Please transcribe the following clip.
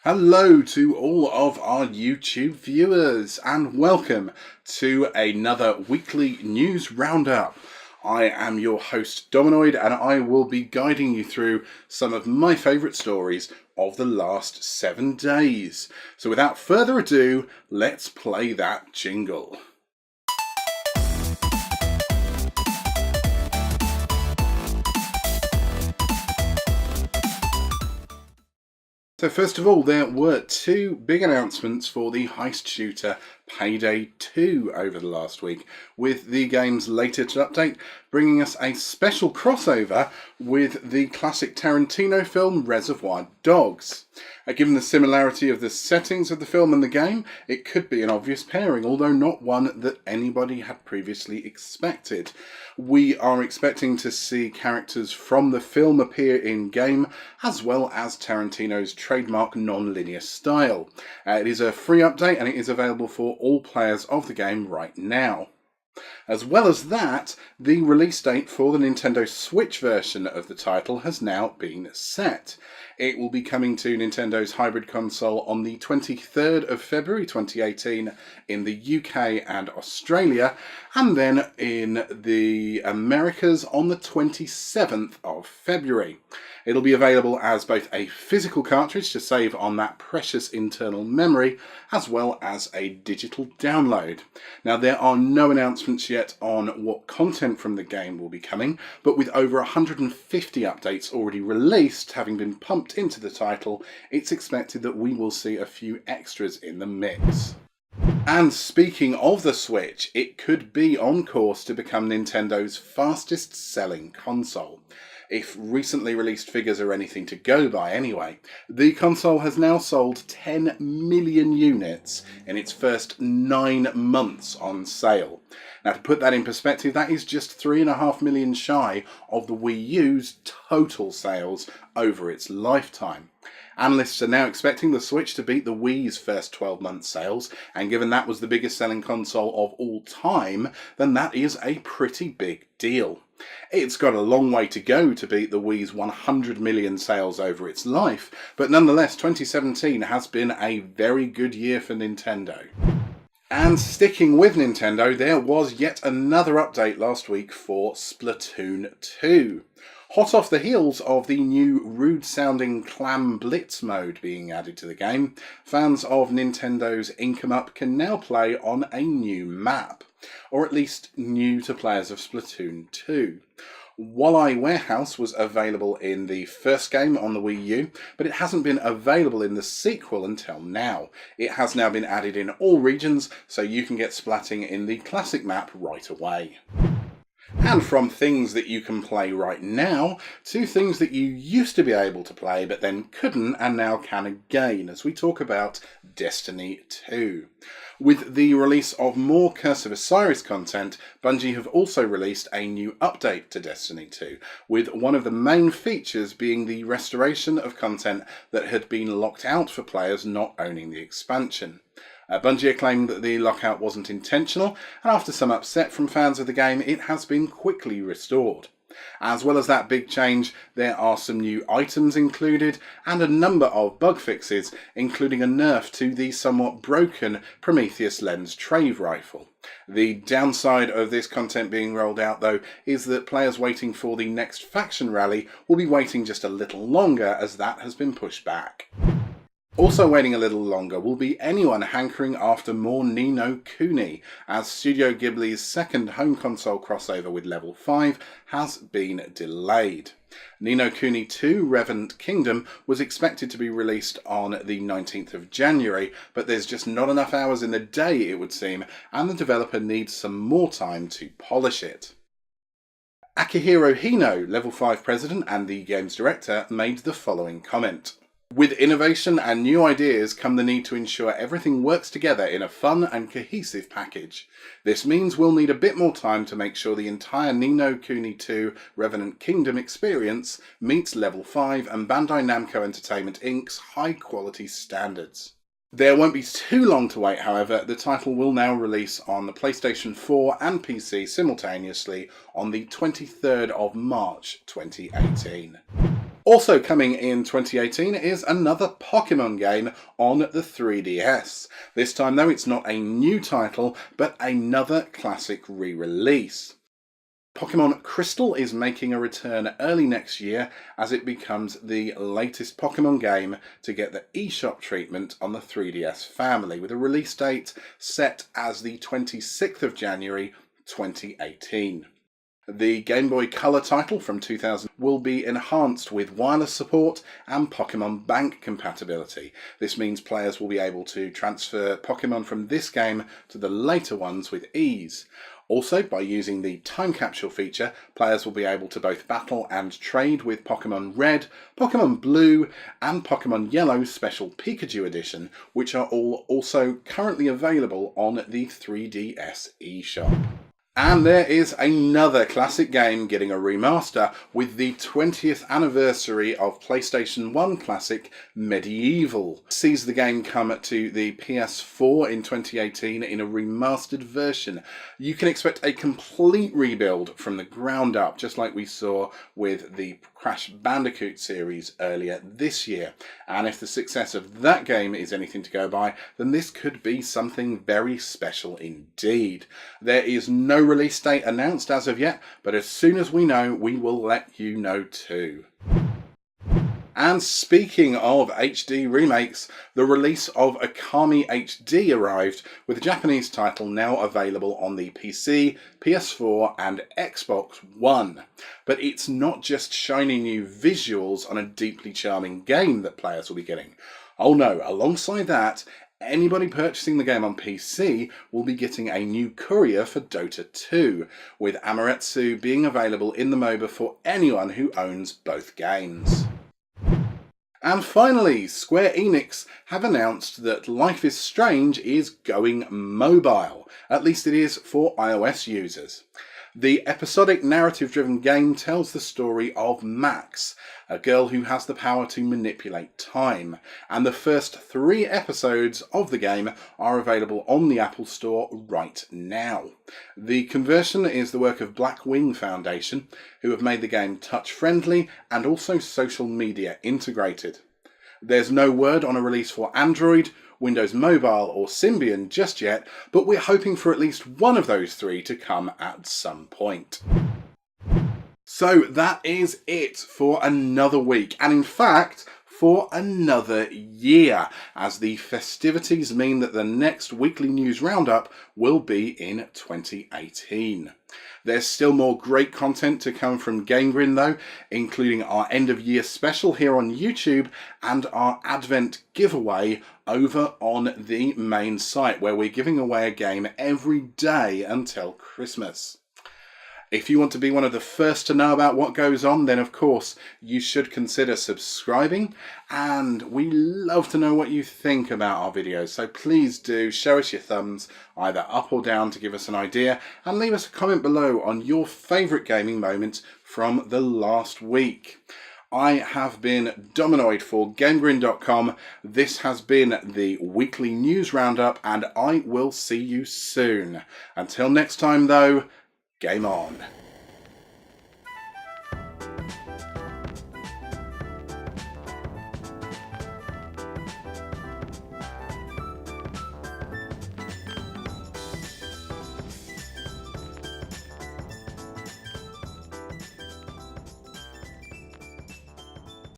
Hello to all of our YouTube viewers and welcome to another weekly news roundup. I am your host Dominoid and I will be guiding you through some of my favourite stories of the last 7 days. So without further ado, let's play that jingle. So first of all, there were two big announcements for the heist shooter Payday 2 over the last week, with the game's latest update bringing us a special crossover with the classic Tarantino film Reservoir Dogs. Given the similarity of the settings of the film and the game, it could be an obvious pairing, although not one that anybody had previously expected. We are expecting to see characters from the film appear in-game, as well as Tarantino's trademark non-linear style. It is a free update and it is available for all players of the game right now. As well as that, the release date for the Nintendo Switch version of the title has now been set. It will be coming to Nintendo's hybrid console on the 23rd of February 2018 in the UK and Australia, and then in the Americas on the 27th of February. It'll be available as both a physical cartridge to save on that precious internal memory, as well as a digital download. Now, there are no announcements yet on what content from the game will be coming, but with over 150 updates already released, having been pumped into the title, it's expected that we will see a few extras in the mix. And speaking of the Switch, it could be on course to become Nintendo's fastest selling console. If recently released figures are anything to go by anyway, the console has now sold 10 million units in its first 9 months on sale. Now, to put that in perspective, that is just 3.5 million shy of the Wii U's total sales over its lifetime. Analysts are now expecting the Switch to beat the Wii's first 12 months sales, and given that was the biggest selling console of all time, then that is a pretty big deal. It's got a long way to go to beat the Wii's 100 million sales over its life, but nonetheless 2017 has been a very good year for Nintendo. And sticking with Nintendo, there was yet another update last week for Splatoon 2. Hot off the heels of the new rude-sounding Clam Blitz mode being added to the game, fans of Nintendo's Ink 'em Up can now play on a new map, or at least new to players of Splatoon 2. Walleye Warehouse was available in the first game on the Wii U, but it hasn't been available in the sequel until now. It has now been added in all regions, so you can get splatting in the classic map right away. And from things that you can play right now to things that you used to be able to play but then couldn't and now can again, as we talk about Destiny 2. With the release of more Curse of Osiris content, Bungie have also released a new update to Destiny 2, with one of the main features being the restoration of content that had been locked out for players not owning the expansion. Bungie are claiming that the lockout wasn't intentional, and after some upset from fans of the game, it has been quickly restored. As well as that big change, there are some new items included, and a number of bug fixes, including a nerf to the somewhat broken Prometheus Lens Trave Rifle. The downside of this content being rolled out, though, is that players waiting for the next faction rally will be waiting just a little longer, as that has been pushed back. Also waiting a little longer will be anyone hankering after more Ni no Kuni, as Studio Ghibli's second home console crossover with Level 5 has been delayed. Ni no Kuni 2 Revamped Kingdom was expected to be released on the 19th of January, but there's just not enough hours in the day, it would seem, and the developer needs some more time to polish it. Akihiro Hino, Level 5 president and the game's director, made the following comment. With innovation and new ideas come the need to ensure everything works together in a fun and cohesive package. This means we'll need a bit more time to make sure the entire Ni no Kuni 2 Revenant Kingdom experience meets Level 5 and Bandai Namco Entertainment Inc.'s high quality standards. There won't be too long to wait, however. The title will now release on the PlayStation 4 and PC simultaneously on the 23rd of March 2018. Also coming in 2018 is another Pokemon game on the 3DS. This time though, it's not a new title, but another classic re-release. Pokemon Crystal is making a return early next year as it becomes the latest Pokemon game to get the eShop treatment on the 3DS family, with a release date set as the 26th of January 2018. The Game Boy Color title from 2000 will be enhanced with wireless support and Pokemon Bank compatibility. This means players will be able to transfer Pokemon from this game to the later ones with ease. Also, by using the time capsule feature, players will be able to both battle and trade with Pokemon Red, Pokemon Blue and Pokemon Yellow Special Pikachu Edition, which are all also currently available on the 3DS eShop. And there is another classic game getting a remaster with the 20th anniversary of PlayStation 1 classic Medieval. Sees the game come to the PS4 in 2018 in a remastered version. You can expect a complete rebuild from the ground up, just like we saw with the Crash Bandicoot series earlier this year. And if the success of that game is anything to go by, then this could be something very special indeed. There is no release date announced as of yet, but as soon as we know, we will let you know too. And speaking of HD remakes, the release of Akami HD arrived, with the Japanese title now available on the PC, PS4 and Xbox One. But it's not just shiny new visuals on a deeply charming game that players will be getting. Oh no, alongside that, anybody purchasing the game on PC will be getting a new courier for Dota 2, with Amaterasu being available in the MOBA for anyone who owns both games. And finally, Square Enix have announced that Life is Strange is going mobile. At least it is for iOS users. The episodic narrative-driven game tells the story of Max, a girl who has the power to manipulate time, and the first 3 episodes of the game are available on the Apple Store right now. The conversion is the work of Blackwing Foundation, who have made the game touch-friendly and also social media integrated. There's no word on a release for Android, Windows Mobile or Symbian just yet, but we're hoping for at least one of those 3 to come at some point. So that is it for another week, and in fact for another year, as the festivities mean that the next weekly news roundup will be in 2018. There's still more great content to come from GameGrin though, including our end of year special here on YouTube and our Advent giveaway over on the main site, where we're giving away a game every day until Christmas. If you want to be one of the first to know about what goes on, then of course you should consider subscribing, and we love to know what you think about our videos, so please do show us your thumbs either up or down to give us an idea, and leave us a comment below on your favourite gaming moments from the last week. I have been Dominoid for GameGrin.com. This has been the weekly news roundup, and I will see you soon. Until next time though, game on.